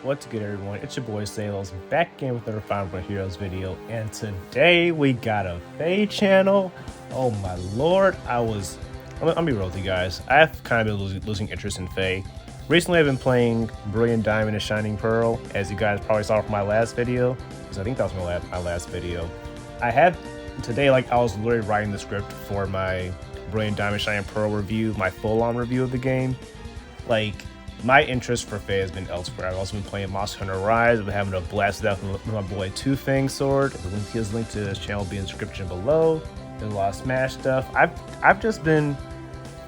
What's good, everyone? It's your boy Salos back again with another Final Fantasy Heroes video, and today we got a FEH channel. Oh my lord, I'm be real with you guys. I've kind of been losing interest in FEH. Recently, I've been playing Brilliant Diamond and Shining Pearl, as you guys probably saw from my last video, because I think that was my last video. Today, I was literally writing the script for my Brilliant Diamond Shining Pearl review, my full-on review of the game. My interest for FEH has been elsewhere. I've also been playing Monster Hunter Rise. I've been having a blast with my boy Two Fang Sword. His link to his channel will be in the description below. There's a lot of Smash stuff. I've just been,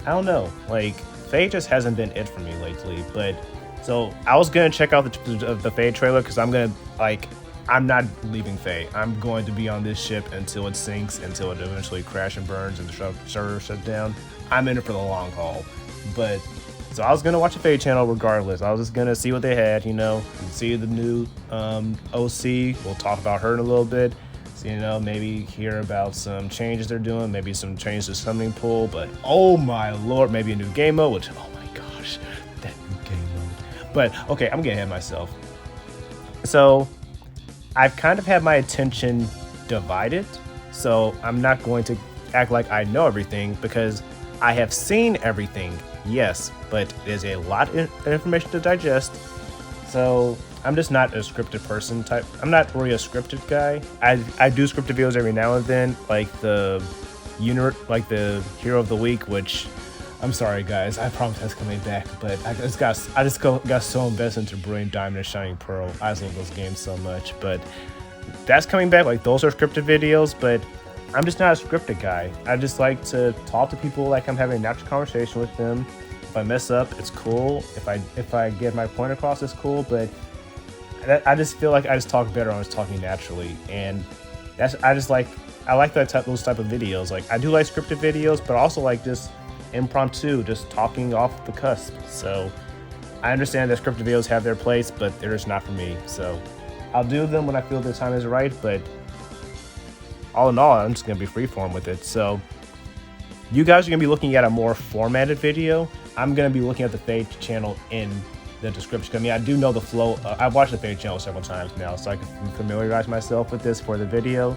I don't know, FEH just hasn't been it for me lately. But so I was gonna check out the FEH trailer because I'm not leaving FEH. I'm going to be on this ship until it sinks, until it eventually crashes and burns and the server shuts down. I'm in it for the long haul. So I was gonna watch a FEH channel regardless. I was just gonna see what they had, see the new OC. We'll talk about her in a little bit. So, maybe hear about some changes they're doing, maybe some changes to summoning pool. But oh my lord, maybe a new game mode. Which, oh my gosh, that new game mode. But okay, I'm getting ahead of myself. So I've kind of had my attention divided. So I'm not going to act like I know everything because I have seen everything. Yes, but there's a lot of information to digest, so I'm just not a scripted person type. I'm not really a scripted guy. I do scripted videos every now and then, like the Hero of the Week, which I'm sorry guys, I promise that's coming back, but I just got so invested into Brilliant Diamond and Shining Pearl. I just love those games so much, but that's coming back. Those are scripted videos, but I'm just not a scripted guy. I just like to talk to people like I'm having a natural conversation with them. If I mess up, it's cool. If I get my point across, it's cool. But I just feel like I just talk better when I was talking naturally, and I like those type of videos. I do like scripted videos, but I also like just impromptu, just talking off the cusp. So I understand that scripted videos have their place, but they're just not for me. So I'll do them when I feel the time is right, but all in all, I'm just going to be freeform with it. So you guys are going to be looking at a more formatted video. I'm going to be looking at the FEH channel in the description. I do know the flow. I've watched the FEH channel several times now, so I can familiarize myself with this for the video.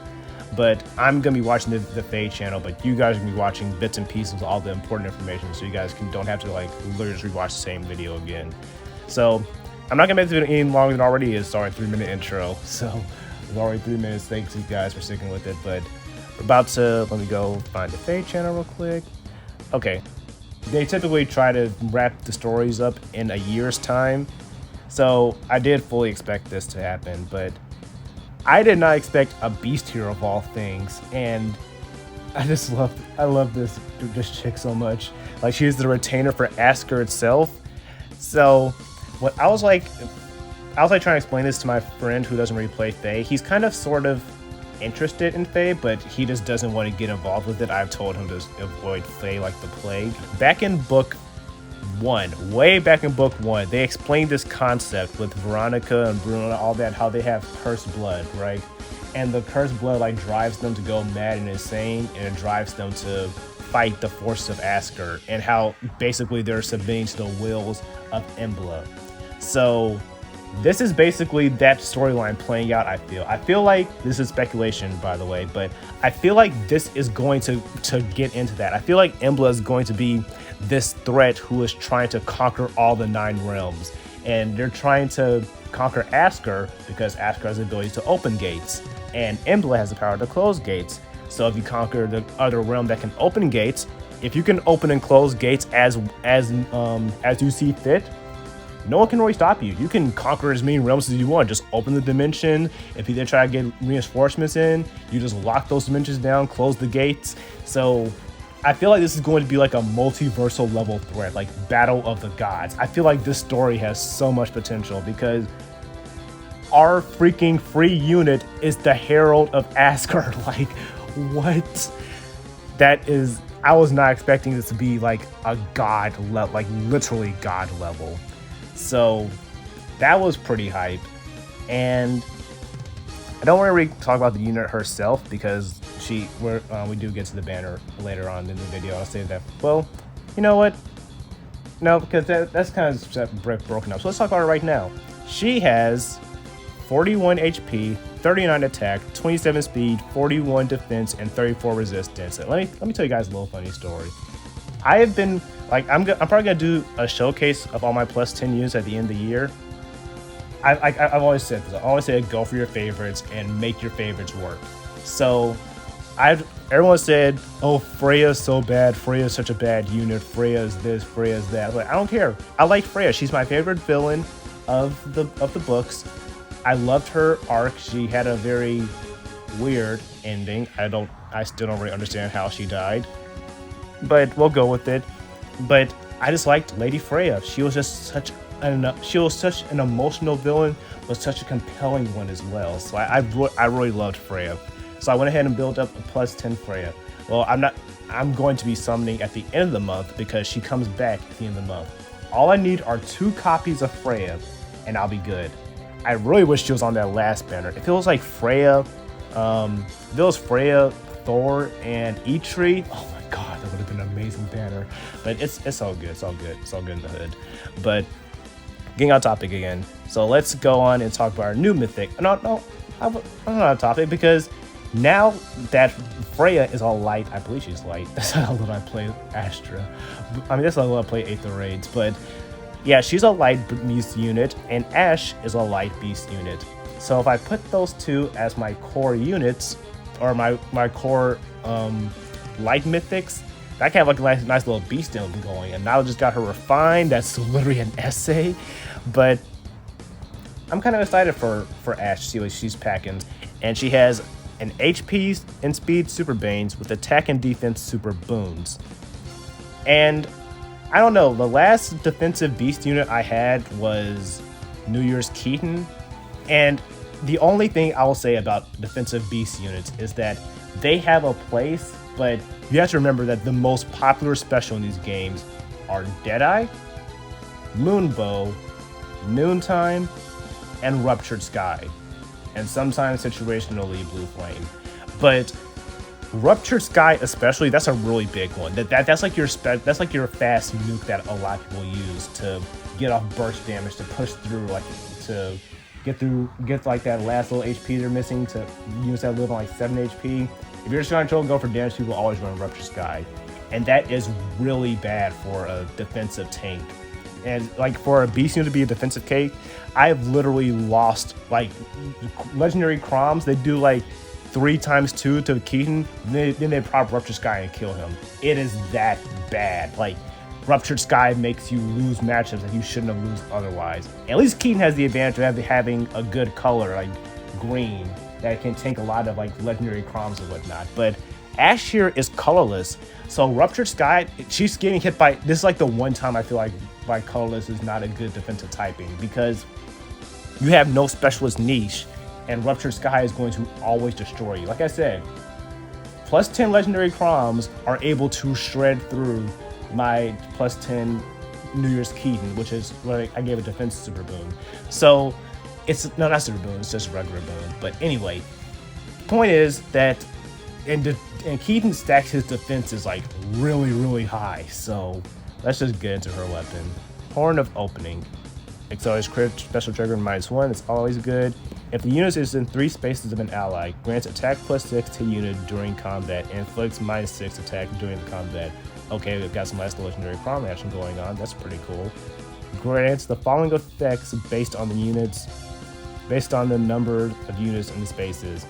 But I'm going to be watching the FEH channel, but you guys are going to be watching bits and pieces of all the important information, so you guys don't have to literally just rewatch the same video again. So I'm not going to make this video any longer than it already is. Sorry, 3-minute intro. So it's already 3 minutes. Thanks you guys for sticking with it. But we're about to, let me go find the FEH channel real quick. Okay. They typically try to wrap the stories up in a year's time. So I did fully expect this to happen, but I did not expect a beast hero of all things. And I love this chick so much. She's the retainer for Asker itself. So what I was trying to explain this to my friend who doesn't really play FEH. He's kind of sort of interested in FEH, but he just doesn't want to get involved with it. I've told him to avoid FEH like the plague. Back in book 1, way back in book 1, they explained this concept with Veronica and Bruno and all that, how they have cursed blood, right? And the cursed blood drives them to go mad and insane, and it drives them to fight the forces of Asker, and how basically they're submitting to the wills of Embla. So this is basically that storyline playing out, I feel like this is speculation, by the way, but I feel like this is going to get into that. I feel like Embla is going to be this threat who is trying to conquer all the 9 realms. And they're trying to conquer Asker because Asker has the ability to open gates, and Embla has the power to close gates. So if you conquer the other realm that can open gates, if you can open and close gates as you see fit, no one can really stop you. You can conquer as many realms as you want. Just open the dimension. If they try to get reinforcements in, you just lock those dimensions down, close the gates. So I feel like this is going to be a multiversal level threat, Battle of the Gods. I feel like this story has so much potential because our freaking free unit is the Herald of Asker. What? That is, I was not expecting this to be a god level, literally god level. So that was pretty hype. And I don't want to really talk about the unit herself because we do get to the banner later on in the video. I'll say that. Well, you know what? No, because that's kind of broken up. So let's talk about it right now. She has 41 HP, 39 attack, 27 speed, 41 defense, and 34 resistance. And let me tell you guys a little funny story. I have been like I'm probably gonna do a showcase of all my plus 10 units at the end of the year. I've always said this. I always say go for your favorites and make your favorites work. So everyone said, oh, Freya's so bad. Freya's such a bad unit. Freya's this, Freya's that. I was like, I don't care. I like Freya. She's my favorite villain of the books. I loved her arc. She had a very weird ending. I still don't really understand how she died, but we'll go with it. But I just liked Lady Freya. She was just such an emotional villain, but such a compelling one as well. So I really loved Freya. So I went ahead and built up a plus 10 Freya. Well, I'm going to be summoning at the end of the month because she comes back at the end of the month. All I need are 2 copies of Freya and I'll be good. I really wish she was on that last banner. If it was like Freya, if it was Freya, Thor, and Eitri, oh my god, that would have been an amazing banner. But it's all good. It's all good. It's all good in the hood. But getting on topic again. So let's go on and talk about our new mythic. I'm not on topic because now that Freya is all light, I believe she's light. That's how little I play Astra. I mean, that's how little I play Aether Raids. But yeah, she's a light beast unit, and Ash is a light beast unit. So if I put those two as my core units, or my core light mythics, I can have like a nice little beast build going. And now I just got her refined. That's literally an essay. But I'm kind of excited for Ash to see what she's packing. And she has an HP and speed super banes with attack and defense super boons. And I don't know, the last defensive beast unit I had was New Year's Keaton. And the only thing I will say about defensive beast units is that they have a place, but you have to remember that the most popular special in these games are Deadeye, Moonbow, Noontime, and Ruptured Sky, and sometimes situationally Blue Flame. But Ruptured Sky especially, that's a really big one. That's like your fast nuke that a lot of people use to get off burst damage, to push through, like to get like that last little HP they're missing, to use that live on like 7 HP. If you're just trying to go for damage, people always run Ruptured Sky. And that is really bad for a defensive tank. And like for a beast unit to be a defensive cake, I've literally lost like legendary Croms. They do like 3x2 to Keaton, then they prop Ruptured Sky and kill him. It is that bad. Like Ruptured Sky makes you lose matchups that you shouldn't have lost otherwise. At least Keaton has the advantage of having a good color like green that can tank a lot of like legendary Croms and whatnot. But Ash here is colorless, so Ruptured Sky, she's getting hit by. This is like the one time I feel like colorless is not a good defensive typing, because you have no specialist niche, and Ruptured Sky is going to always destroy you. Like I said, plus 10 legendary Croms are able to shred through my plus 10 New Year's Keaton, which is what I gave a defense super boon. So it's not super boon, it's just regular boon. But anyway, the point is that and Keaton stacks his defenses like really high. So let's just get into her weapon. Horn of Opening. Accelerates crit special trigger -1. It's always good. If the unit is in 3 spaces of an ally, grants attack +6 to unit during combat and inflicts -6 attack during the combat. Okay, we've got some nice legendary Crom action going on. That's pretty cool. Grants the following effects based on the number of units in the spaces.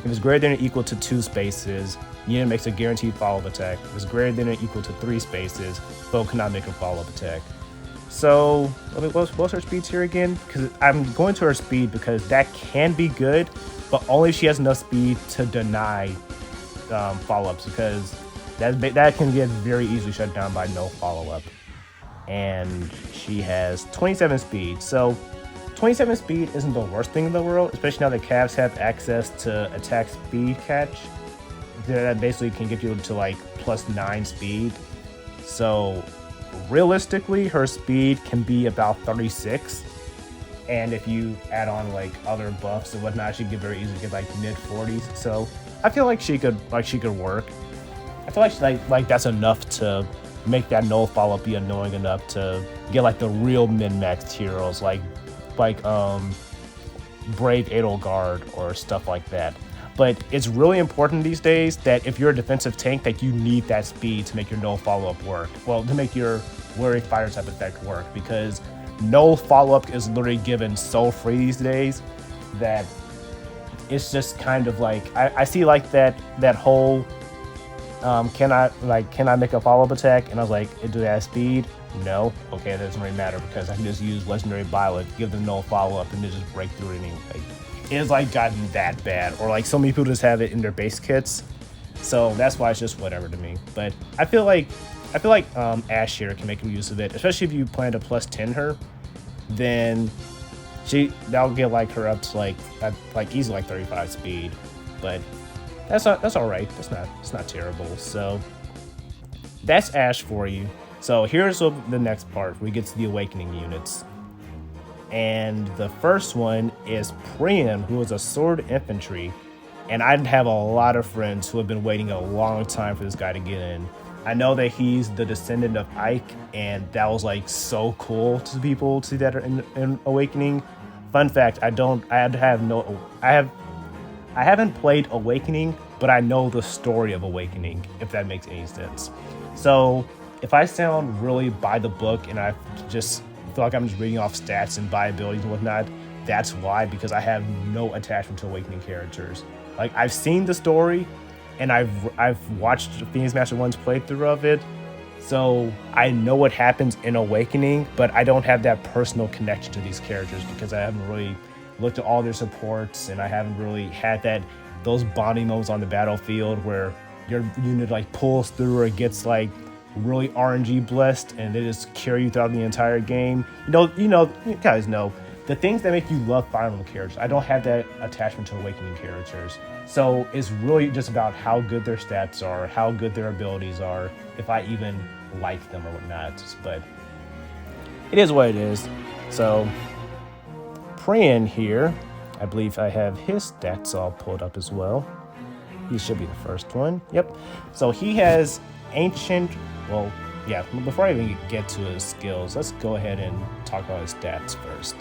If it's greater than or equal to 2 spaces, unit makes a guaranteed follow-up attack. If it's greater than or equal to 3 spaces, foe cannot make a follow-up attack. So, what's her speed here again? Because I'm going to her speed because that can be good, but only if she has enough speed to deny follow-ups, because that can get very easily shut down by no follow-up. And she has 27 speed, so 27 speed isn't the worst thing in the world, especially now that Cavs have access to attack speed catch. That basically can get you to like +9 speed. So realistically, her speed can be about 36. And if you add on like other buffs and whatnot, she could very easily get like mid-40s. So I feel like she could work. I feel like that's enough to make that no follow-up be annoying enough to get like the real min-maxed heroes like like Brave Edelgard or stuff like that. But it's really important these days that if you're a defensive tank, that you need that speed to make your no follow-up work. Well, to make your Weary Fighter type effect work, because no follow-up is literally given so free these days that it's just kind of like I see like that whole can I make a follow-up attack, and I was like, do that speed? No. Okay, that doesn't really matter because I can just use Legendary Violet, give them no follow-up, and they just break through it anyway. It's like gotten that bad, or like so many people just have it in their base kits, so that's why it's just whatever to me. But I feel like Ash here can make use of it, especially if you plan to plus 10 her, then that'll get like her up to like easily like 35 speed. But that's all right. It's not terrible. So that's Ash for you. So here's the next part. We get to the Awakening units. And the first one is Priam, who is a sword infantry. And I have a lot of friends who have been waiting a long time for this guy to get in. I know that he's the descendant of Ike, and that was like so cool to people to see that in Awakening. Fun fact, I haven't played Awakening, but I know the story of Awakening, if that makes any sense. So if I sound really by the book and I just feel like I'm just reading off stats and buy abilities and whatnot, that's why, because I have no attachment to Awakening characters. Like, I've seen the story and I've watched Phoenix Master 1's playthrough of it, so I know what happens in Awakening, but I don't have that personal connection to these characters because I haven't really looked at all their supports, and I haven't really had those bonding moments on the battlefield where your unit like pulls through or gets like really RNG blessed and they just carry you throughout the entire game. You guys know the things that make you love Fire Emblem characters. I don't have that attachment to Awakening characters. So it's really just about how good their stats are, how good their abilities are, if I even like them or whatnot. But it is what it is. So Priam here, I believe I have his stats all pulled up as well. He should be the first one. Yep. So he has ancient, well, yeah, before I even get to his skills, let's go ahead and talk about his stats first.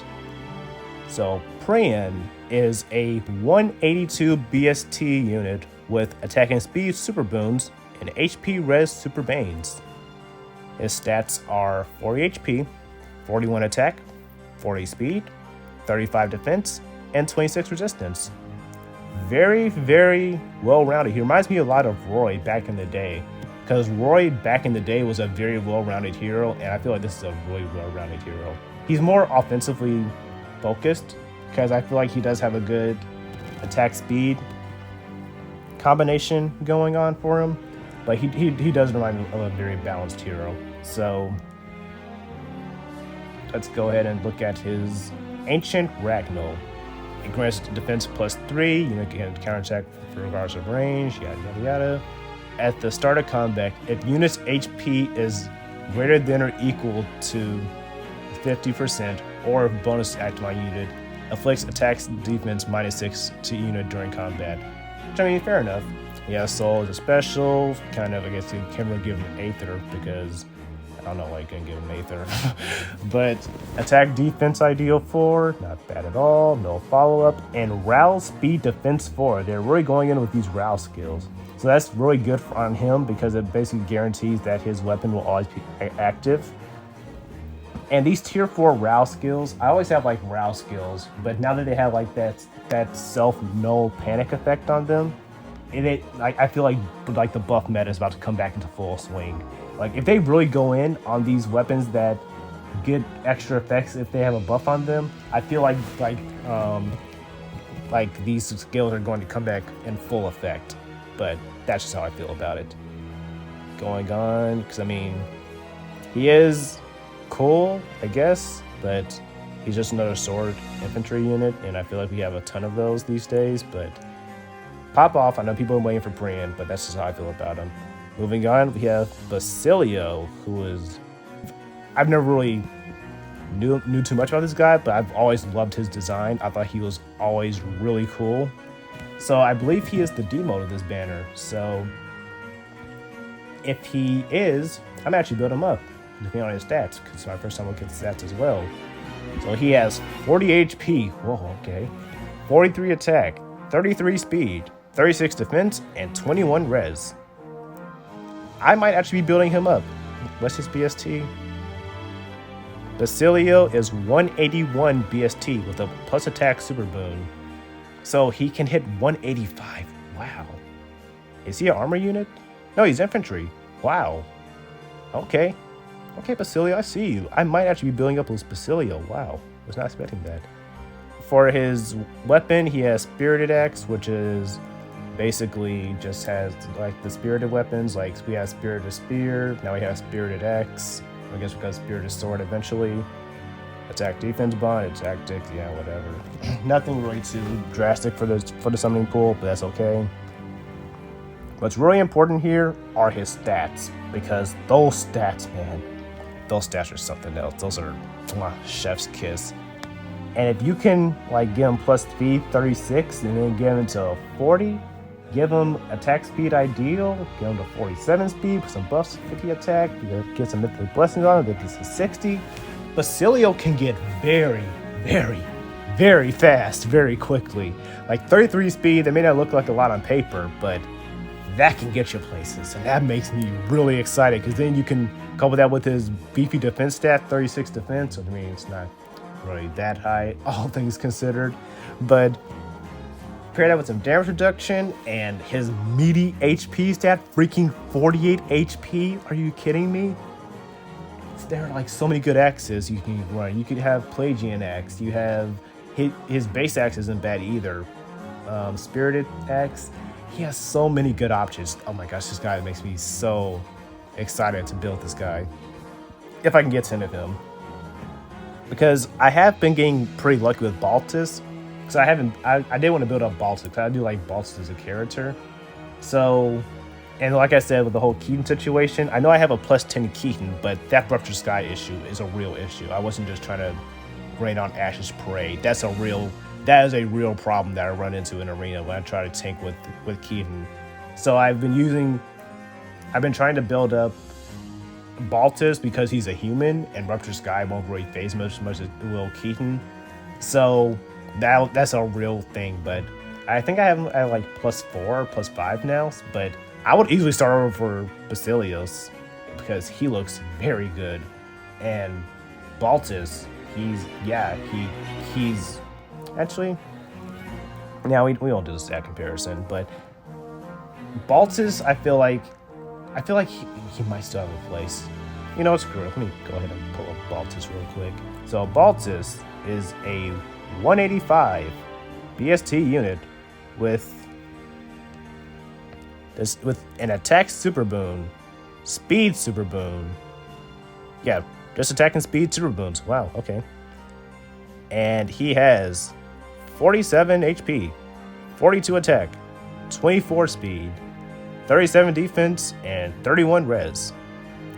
So Priam is a 182 BST unit with attacking speed super boons and HP res super banes. His stats are 40 HP, 41 attack, 40 speed, 35 defense, and 26 resistance. Very, very well-rounded. He reminds me a lot of Roy back in the day, because Roy back in the day was a very well-rounded hero, and I feel like this is a really well-rounded hero. He's more offensively focused, because I feel like he does have a good attack speed combination going on for him, but he does remind me of a very balanced hero. So let's go ahead and look at his Ancient Ragnall. It grants defense +3, unit can counterattack regardless of range, yada yada yada. At the start of combat, if unit's HP is greater than or equal to 50%, or if bonus active on unit, afflicts attacks defense -6 to unit during combat. Which, I mean, fair enough. Yeah, Soul is a special, kind of, I guess you can't really give him Aether because I don't know why you couldn't give him Aether. But attack defense ideal 4, not bad at all, no follow-up. And Rouse speed defense 4, they're really going in with these Rouse skills. So that's really good on him because it basically guarantees that his weapon will always be active. And these tier 4 Rouse skills, I always have like Rouse skills, but now that they have like that self-null panic effect on them, I feel like the buff meta is about to come back into full swing. Like, if they really go in on these weapons that get extra effects if they have a buff on them, I feel like these skills are going to come back in full effect. But that's just how I feel about it. Going on, because I mean, he is cool, I guess, but he's just another sword infantry unit, and I feel like we have a ton of those these days. But pop off, I know people are waiting for Priam, but that's just how I feel about him. Moving on, we have Basilio, who is, I've never really knew too much about this guy, but I've always loved his design. I thought he was always really cool. So I believe he is the D mode of this banner. So if he is, I'm actually build him up, depending on his stats, because it's my first time looking at stats as well. So he has 40 HP. Whoa, okay. 43 attack, 33 speed, 36 defense, and 21 res. I might actually be building him up. What's his BST? Basilio is 181 BST with a plus attack super boon. So he can hit 185. Wow. Is he an armor unit? No, he's infantry. Wow. Okay. Okay, Basilio, I see you. I might actually be building up with Basilio. Wow. Was not expecting that. For his weapon, he has Spirited Axe, which is basically just has like the spirited weapons. Like we have Spirited Spear, now we have Spirited Axe. I guess because Spirited Sword eventually. Attack defense bond, attack dick, yeah, whatever. Nothing really too drastic for the summoning pool, but that's okay. What's really important here are his stats, because those stats, man, those stats are something else. Those are chef's kiss. And if you can like give him plus speed 36 and then give him to 40, give him attack speed ideal, give him to 47 speed, put some buffs, 50 attack, get some mythic blessings on him, get to 60. Basilio can get very, very, very fast, very quickly. Like 33 speed, that may not look like a lot on paper, but that can get you places. And that makes me really excited, because then you can couple that with his beefy defense stat, 36 defense. So I mean, it's not really that high, all things considered. But pair that with some damage reduction and his meaty HP stat, freaking 48 HP. Are you kidding me? There are like so many good axes you can run. You could have Pelagian Axe. You have his base axe isn't bad either. Spirited Axe. He has so many good options. Oh my gosh, this guy makes me so excited to build this guy. If I can get 10 of him. Because I have been getting pretty lucky with Baltus. Because I did want to build up Baltus, because I do like Baltus as a character. So, and like I said, with the whole Keaton situation, I know I have a plus 10 Keaton, but that Ruptured Sky issue is a real issue. I wasn't just trying to rain on Ash's Parade. That is a real problem that I run into in Arena when I try to tank with Keaton. So I've been trying to build up Baltus because he's a human, and Ruptured Sky won't really phase much as it will Keaton. So that's a real thing, but I think I have like plus 4, plus 5 now, but I would easily start over for Basilios because he looks very good. And Baltus, he's actually, now we won't do the stat comparison, but Baltus, I feel like he might still have a place. You know, screw it. Let me go ahead and pull up Baltus real quick. So Baltus is a 185 BST unit with an attack super boon, speed super boon. Yeah, just attack and speed super boons. Wow, okay. And he has 47 HP, 42 attack, 24 speed, 37 defense, and 31 res.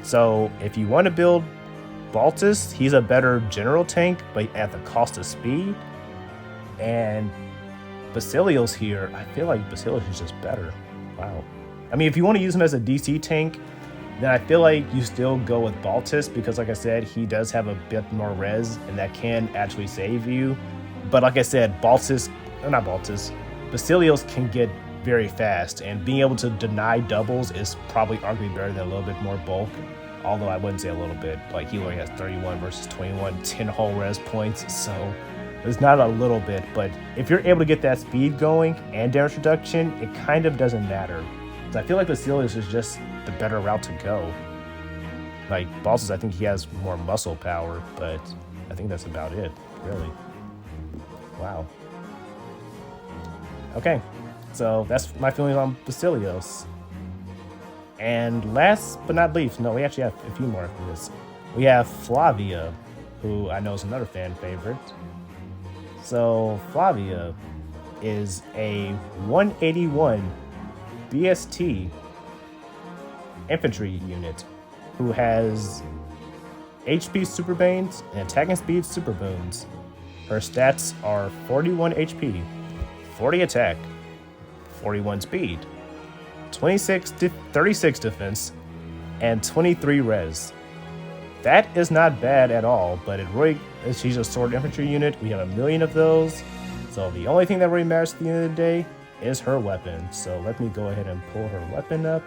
So if you want to build Baltus, he's a better general tank, but at the cost of speed. And Basilios here, I feel like Basilios is just better. Wow. I mean, if you want to use him as a DC tank, then I feel like you still go with Baltus, because like I said, he does have a bit more res, and that can actually save you. But like I said, Basilios can get very fast, and being able to deny doubles is probably arguably better than a little bit more bulk. Although I wouldn't say a little bit, like he only has 31 versus 21, 10 whole res points, so it's not a little bit. But if you're able to get that speed going and damage reduction, it kind of doesn't matter. So I feel like Basilios is just the better route to go. Like Baltus, I think he has more muscle power, but I think that's about it, really. Wow. Okay, so that's my feelings on Basilios. And last but not least, no, we actually have a few more after this. We have Flavia, who I know is another fan favorite. So Flavia is a 181 BST infantry unit who has HP super banes and attacking speed super boons. Her stats are 41 HP, 40 attack, 41 speed, 36 defense, and 23 res. That is not bad at all, but it really she's a sword infantry unit. We have 1,000,000 of those. So the only thing that really matters at the end of the day is her weapon. So let me go ahead and pull her weapon up.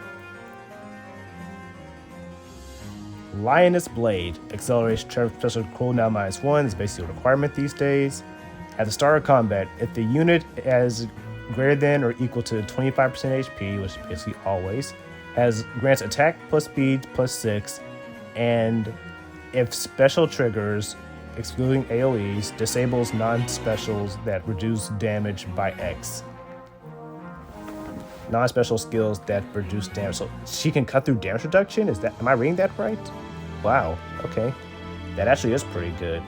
Lioness Blade accelerates special cooldown -1 is basically a requirement these days. At the start of combat, if the unit has greater than or equal to 25% HP, which is basically always, grants attack plus speed plus 6, and if special triggers, excluding AoEs, disables non-specials that reduce damage by X. Non-special skills that reduce damage. So she can cut through damage reduction? Am I reading that right? Wow, okay. That actually is pretty good.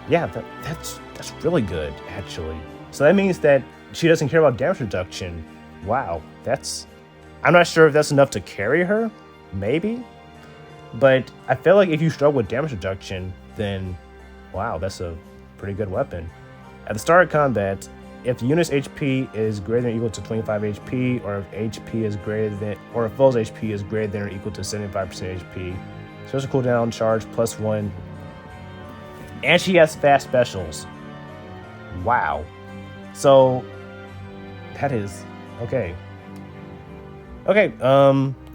Yeah, that's really good, actually. So that means that she doesn't care about damage reduction. Wow, I'm not sure if that's enough to carry her, maybe. But I feel like if you struggle with damage reduction, then wow, that's a pretty good weapon. At the start of combat, if the unit's HP is greater than or equal to 25 HP, or if if foe's HP is greater than or equal to 75% HP, special cooldown charge +1, and she has fast specials. Wow. So that is okay. Okay,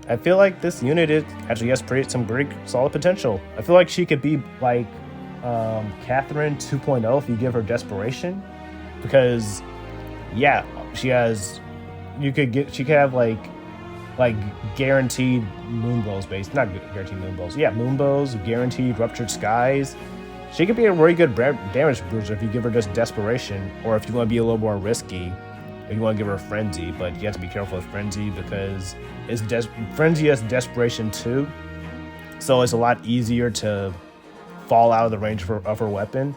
I feel like this unit actually has some great solid potential. I feel like she could be like Catherine 2.0 if you give her desperation, because yeah, she could have like guaranteed moonbows not guaranteed moonbows. Yeah, moonbows, guaranteed ruptured skies. She could be a really good damage bruiser if you give her just desperation, or if you want to be a little more risky, if you want to give her frenzy. But you have to be careful with frenzy because frenzy has desperation too, so it's a lot easier to fall out of the range of her weapon.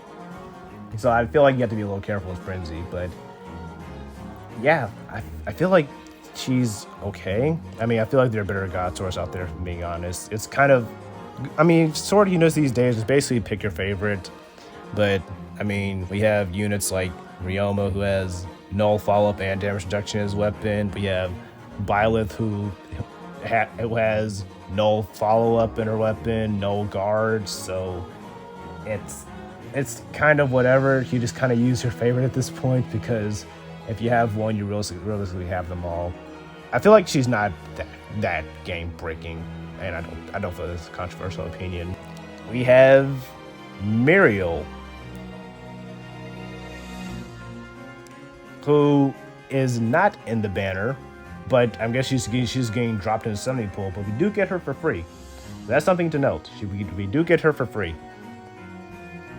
So I feel like you have to be a little careful with frenzy. But yeah, I feel like she's okay. I mean, I feel like there are better god swords out there, if I'm being honest. It's kind of, I mean, sword units these days is basically pick your favorite. But I mean, we have units like Ryoma, who has null follow-up and damage reduction in his weapon. We have Byleth, who has null follow-up in her weapon, no guards. So it's kind of whatever. You just kind of use your favorite at this point, because if you have one, you realistically have them all. I feel like she's not that game-breaking, and I don't feel this is a controversial opinion. We have Muriel, who is not in the banner, but I guess she's getting dropped in the summoning pool. But we do get her for free. That's something to note. We do get her for free.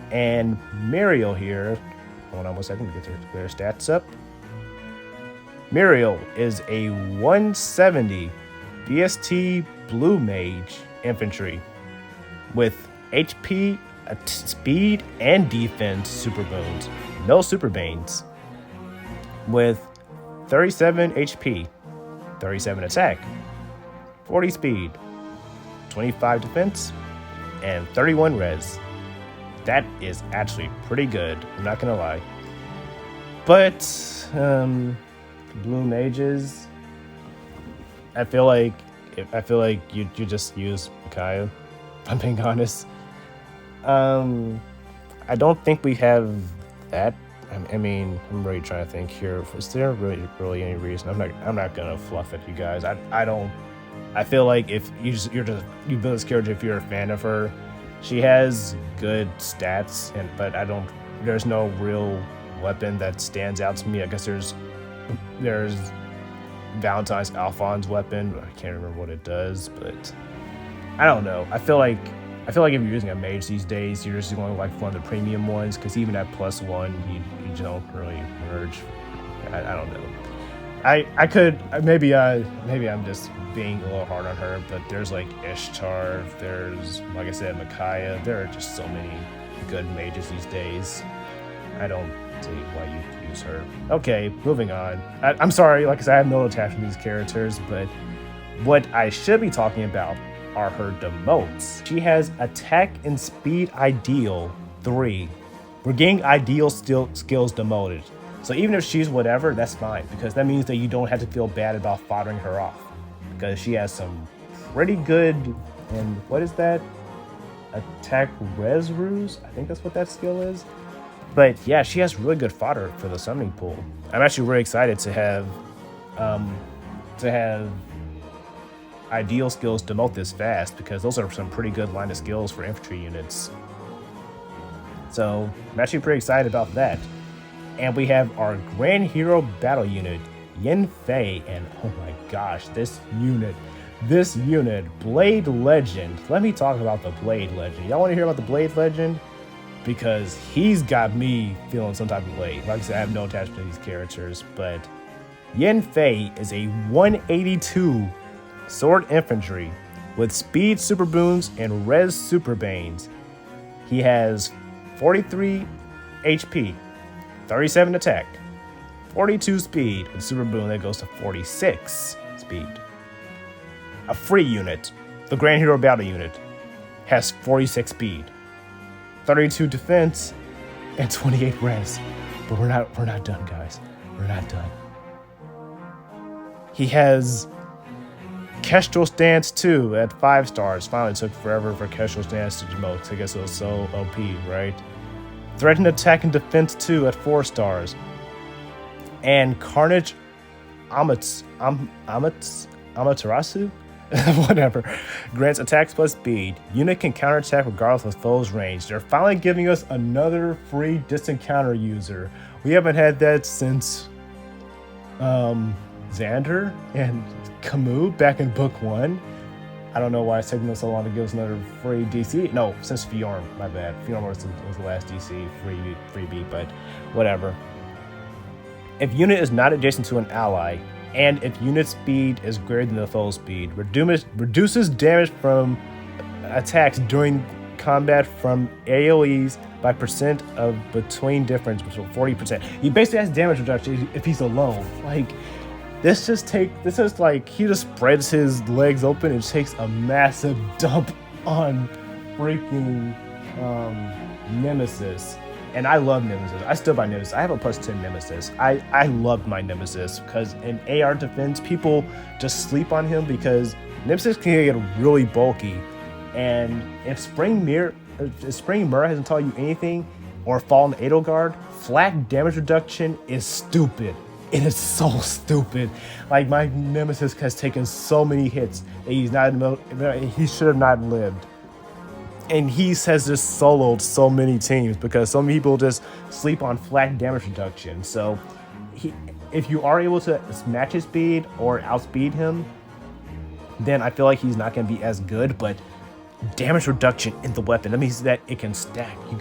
And Muriel here, hold on 1 second to get their stats up. Muriel is a 170 BST Blue Mage infantry with HP, speed, and defense super boons. No super banes. With 37 HP, 37 attack, 40 speed, 25 defense, and 31 res. That is actually pretty good, I'm not gonna lie. But blue mages, I feel like you just use Micaiah, if I'm being honest. I don't think we have that. I mean, I'm really trying to think here. Is there really any reason? I'm not gonna fluff it, you guys. I feel like if you build this character if you're a fan of her. She has good stats, but there's no real weapon that stands out to me. I guess there's Valentine's Alphonse weapon, but I can't remember what it does, but I don't know. I feel like if you're using a mage these days, you're just going like one of the premium ones, because even at +1, you don't really merge. I don't know. Maybe I'm just being a little hard on her, but there's like Ishtar, there's, like I said, Micaiah. There are just so many good mages these days. I don't see why you use her. Okay, moving on. I'm sorry, like I said, I have no attachment to these characters, but what I should be talking about are her demotes. She has attack and speed ideal 3. We're getting ideal skills demoted. So even if she's whatever, that's fine, because that means that you don't have to feel bad about foddering her off, because she has some pretty good, and what is that? attack res ruse. I think that's what that skill is. But yeah, she has really good fodder for the summoning pool. I'm actually really excited to have ideal skills demote this fast, because those are some pretty good line of skills for infantry units. So I'm actually pretty excited about that. And we have our Grand Hero Battle Unit, Yin Fei, and oh my gosh, this unit, Blade Legend. Let me talk about the Blade Legend. Y'all want to hear about the Blade Legend? Because he's got me feeling some type of way. Like I said, I have no attachment to these characters, but Yin Fei is a 182 sword infantry with speed super boons and res super banes. He has 43 HP, 37 attack, 42 speed with super boon that goes to 46 speed. A free unit, the Grand Hero Battle Unit, has 46 speed, 32 defense, and 28 res. But we're not done, guys. We're not done. He has Kestrel Stance 2 at 5 stars. Finally took forever for Kestrel Stance to demote. I guess it was so OP, right? Threatened Attack and Defense 2 at 4 stars. And Carnage Amaterasu? Whatever. Grants attacks plus speed. Unit can counterattack regardless of foe's range. They're finally giving us another free distant counter user. We haven't had that since Xander and Camus back in book 1. I don't know why it's taking us so long to give us another free DC. No, since Fjorm, my bad. Fjorm was the last DC freebie, but whatever. If unit is not adjacent to an ally, and if unit speed is greater than the foe's speed, reduces damage from attacks during combat from AoEs by percent of between difference, which is 40%. He basically has damage reduction if he's alone. Like, this is like he just spreads his legs open and takes a massive dump on freaking Nemesis. And I love Nemesis. I still buy Nemesis. I have a plus 10 Nemesis. I love my Nemesis because in AR defense, people just sleep on him because Nemesis can get really bulky. And if Spring Mirror hasn't taught you anything, or Fallen Edelgard, flat damage reduction is stupid. It is so stupid. Like, my Nemesis has taken so many hits that he should have not lived. And he has just soloed so many teams because some people just sleep on flat damage reduction. So if you are able to match his speed or outspeed him, then I feel like he's not going to be as good. But damage reduction in the weapon, that means that it can stack. You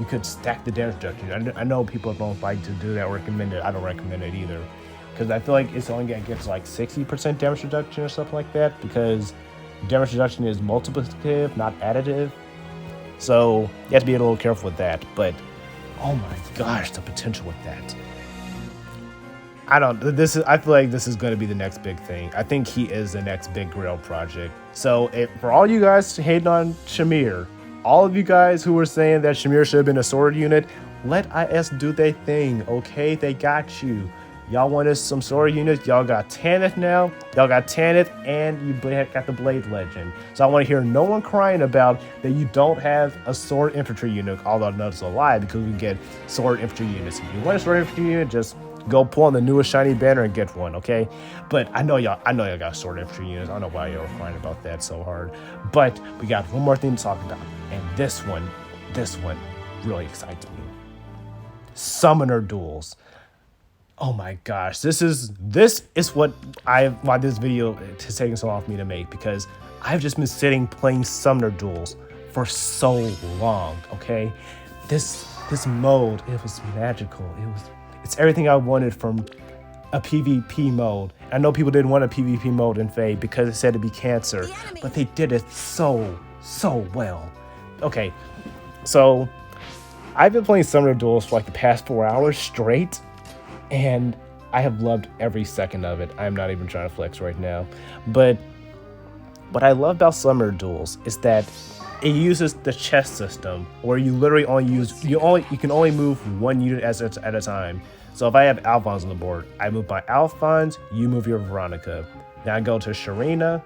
could stack the damage reduction. I know people don't like to do that or recommend it. I don't recommend it either, because I feel like it's only going to get like 60% damage reduction or something like that, because damage reduction is multiplicative, not additive. So you have to be a little careful with that. But oh my gosh, the potential with that. I feel like this is going to be the next big thing. I think he is the next big Grail project. So for all you guys hating on Shamir, all of you guys who were saying that Shamir should have been a sword unit, let IS do their thing, okay? They got you. Y'all wanted some sword units. Y'all got Tanith now. Y'all got Tanith, and you got the Blade Legend. So I want to hear no one crying about that you don't have a sword infantry unit, although that's a lie because we get sword infantry units. If you want a sword infantry unit, just go pull on the newest shiny banner and get one, okay? But I know y'all got sword infantry units. I don't know why y'all were crying about that so hard. But we got one more thing to talk about, and this one really excites me. Summoner duels. Oh my gosh, this is why this video is taking so long for me to make, because I've just been sitting playing Summoner duels for so long, okay? This mode, it was magical. It's everything I wanted from a PvP mode. I know people didn't want a PvP mode in Fae because it said to be cancer, but they did it so well. Okay, so I've been playing Summoner duels for like the past 4 hours straight, and I have loved every second of it. I'm not even trying to flex right now. But what I love about Summoner duels is that it uses the chess system, where you literally you can only move one unit at a time. So if I have Alphonse on the board, I move my Alphonse, you move your Veronica. Then I go to Sharena,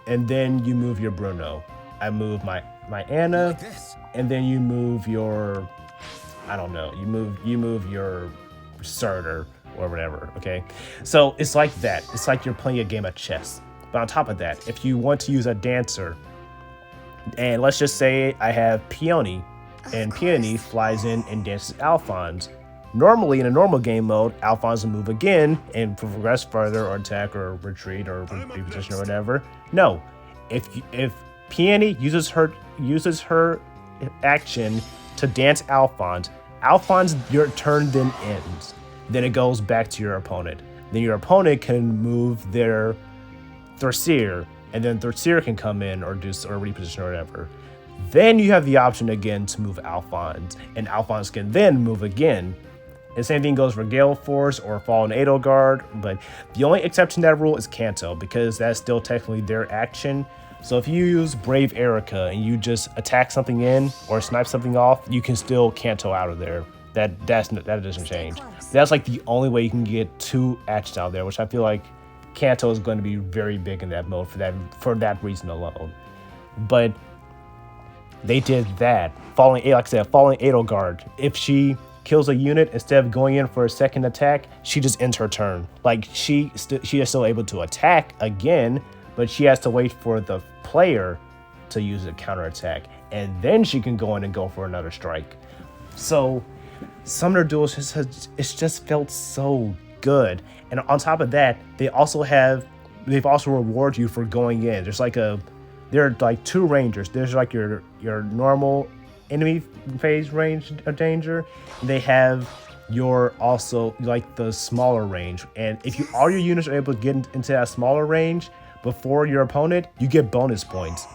and then you move your Bruno. I move my Anna, and then you move your, I don't know, you move your Surtur or whatever. Okay, so it's like that. It's like you're playing a game of chess. But on top of that, if you want to use a dancer, and let's just say I have Peony, and Peony flies in and dances Alphonse. Normally, in a normal game mode, Alphonse will move again and progress further, or attack, or retreat, or reposition, or whatever. No, if Peony uses her action to dance Alphonse, your turn then ends. Then it goes back to your opponent. Then your opponent can move their Thursier, and then Thursier can come in or reposition or whatever. Then you have the option again to move Alphonse, and Alphonse can then move again. The same thing goes for Gale Force or Fallen Edelgard, but the only exception to that rule is Kanto, because that's still technically their action. So if you use Brave Erica and you just attack something in or snipe something off, you can still Kanto out of there. That doesn't change. That's like the only way you can get 2 actions out there, which I feel like Kanto is going to be very big in that mode for that reason alone. But they did that. Falling Edelgard, if she kills a unit, instead of going in for a second attack, she just ends her turn. Like she is still able to attack again, but she has to wait for the player to use a counterattack, and then she can go in and go for another strike. So Summoner Duels it's just felt so good. And on top of that, they've also reward you for going in. There are like 2 rangers. There's like your normal enemy phase range of danger. They have your also like the smaller range. And if all your units are able to get into that smaller range before your opponent, you get bonus points.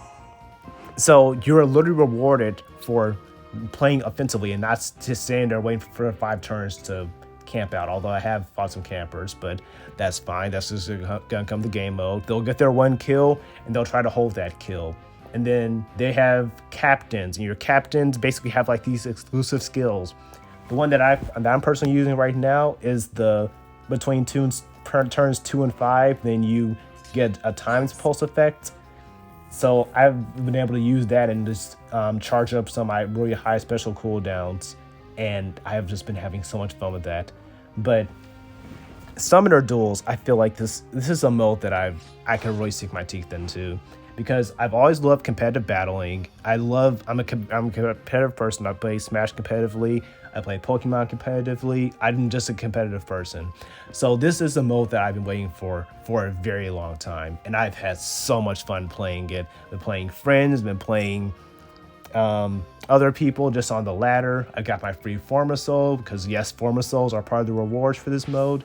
So you're literally rewarded for playing offensively and not just standing there waiting for 5 turns to camp out. Although I have fought some campers, but that's fine. That's just gonna come to game mode. They'll get their 1 kill and they'll try to hold that kill. And then they have captains, and your captains basically have like these exclusive skills. The one that I'm personally using right now is the between turns 2 and 5, then you get a times pulse effect. So I've been able to use that and just charge up some really high special cooldowns, and I have just been having so much fun with that. But Summoner Duels, I feel like this is a mode that I can really sink my teeth into, because I've always loved competitive battling. I'm a competitive person. I play Smash competitively. I play Pokemon competitively. I'm just a competitive person. So this is a mode that I've been waiting for a very long time, and I've had so much fun playing it. Been playing friends, been playing other people just on the ladder. I got my free Formasoul, because yes, Formasouls are part of the rewards for this mode.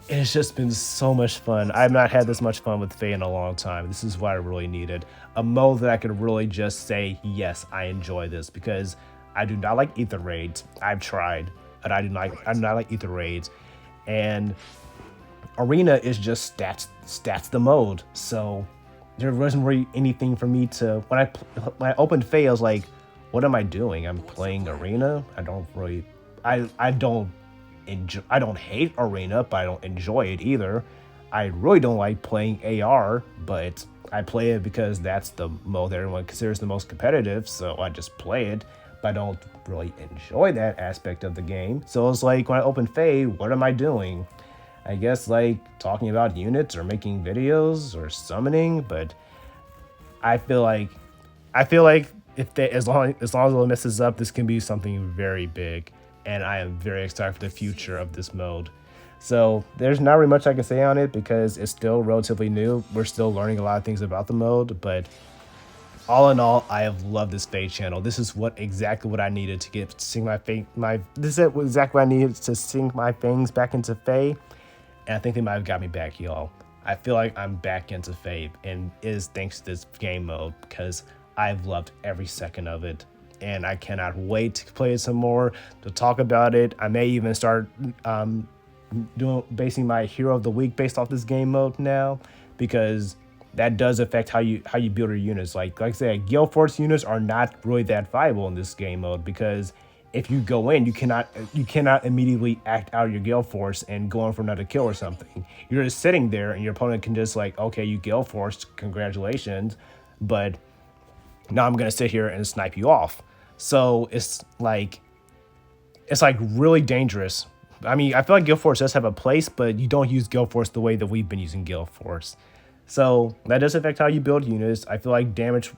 It's just been so much fun. I've not had this much fun with Fae in a long time. This is what I really needed. A mode that I could really just say, yes, I enjoy this, because I do not like ether raids. I've tried, but I do not like ether raids. And Arena is just stats the mode. So there wasn't really anything for me to, when I opened Fae, I was like, what am I doing? I'm playing Arena? I don't hate Arena, but I don't enjoy it either. I really don't like playing AR, but I play it because that's the mode that everyone considers the most competitive, so I just play it, but I don't really enjoy that aspect of the game. So it's like, when I open Fae, what am I doing? I guess like talking about units or making videos or summoning, but I feel like as long as it messes up, this can be something very big. And I am very excited for the future of this mode. So there's not really much I can say on it, because it's still relatively new. We're still learning a lot of things about the mode, but all in all, I have loved this Fae channel. This is exactly what I needed to sink my fangs back into Fae, and I think they might have got me back, y'all. I feel like I'm back into Fae, and it is thanks to this game mode, because I've loved every second of it. And I cannot wait to play it some more, to talk about it. I may even start basing my hero of the week based off this game mode now, because that does affect how you build your units. Like I said, Gale Force units are not really that viable in this game mode, because if you go in, you cannot immediately act out your Gale Force and go in for another kill or something. You're just sitting there, and your opponent can just like, okay, you Gale Force, congratulations, but now I'm gonna sit here and snipe you off. So it's like really dangerous. I mean, I feel like Guild Force does have a place, but you don't use Guild Force the way that we've been using Guild Force. So that does affect how you build units. I feel like damage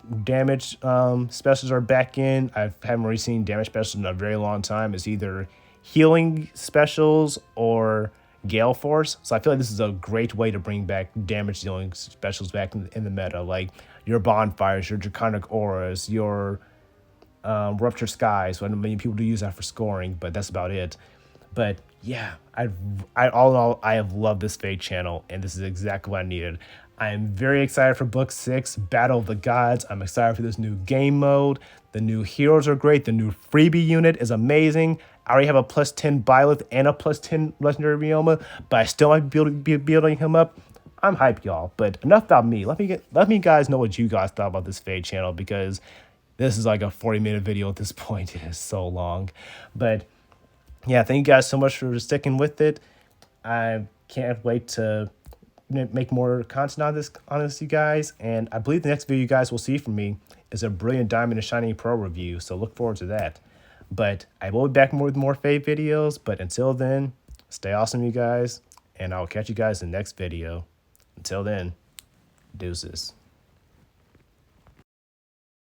specials are back in. I haven't really seen damage specials in a very long time. It's either healing specials or Gale Force. So I feel like this is a great way to bring back damage dealing specials back in the meta, like your bonfires, your draconic auras, your Ruptured Skies. So I know many people do use that for scoring, but that's about it. But yeah, all in all, I have loved this Fate channel, and this is exactly what I needed. I am very excited for Book 6, Battle of the Gods. I'm excited for this new game mode. The new heroes are great. The new freebie unit is amazing. I already have a plus 10 Byleth and a plus 10 Legendary Ryoma, but I still might be building him up. I'm hyped, y'all. But enough about me. Let me guys know what you guys thought about this Fate channel, because this is like a 40-minute video at this point. It is so long. But yeah, thank you guys so much for sticking with it. I can't wait to make more content on this, you guys. And I believe the next video you guys will see from me is a Brilliant Diamond and Shining Pearl review. So look forward to that. But I will be back with more Fate videos. But until then, stay awesome, you guys. And I'll catch you guys in the next video. Until then, deuces.